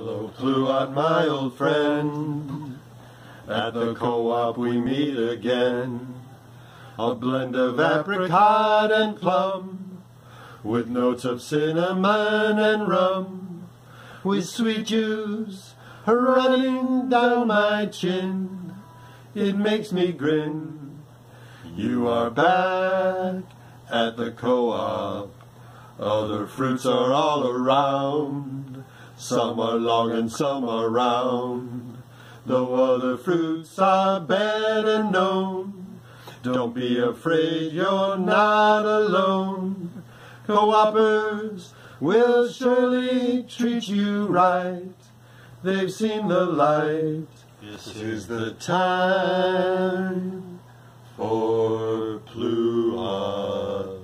Hello, Pluot, my old friend. At the co-op we meet again. A blend of apricot and plum, with notes of cinnamon and rum, with sweet juice running down my chin. It makes me grin. You are back at the co-op. Other fruits are all around. Some are long and some are round. Though other fruits are better known, don't be afraid, you're not alone. Co-opers will surely treat you right. They've seen the light. This is the time for Pluot.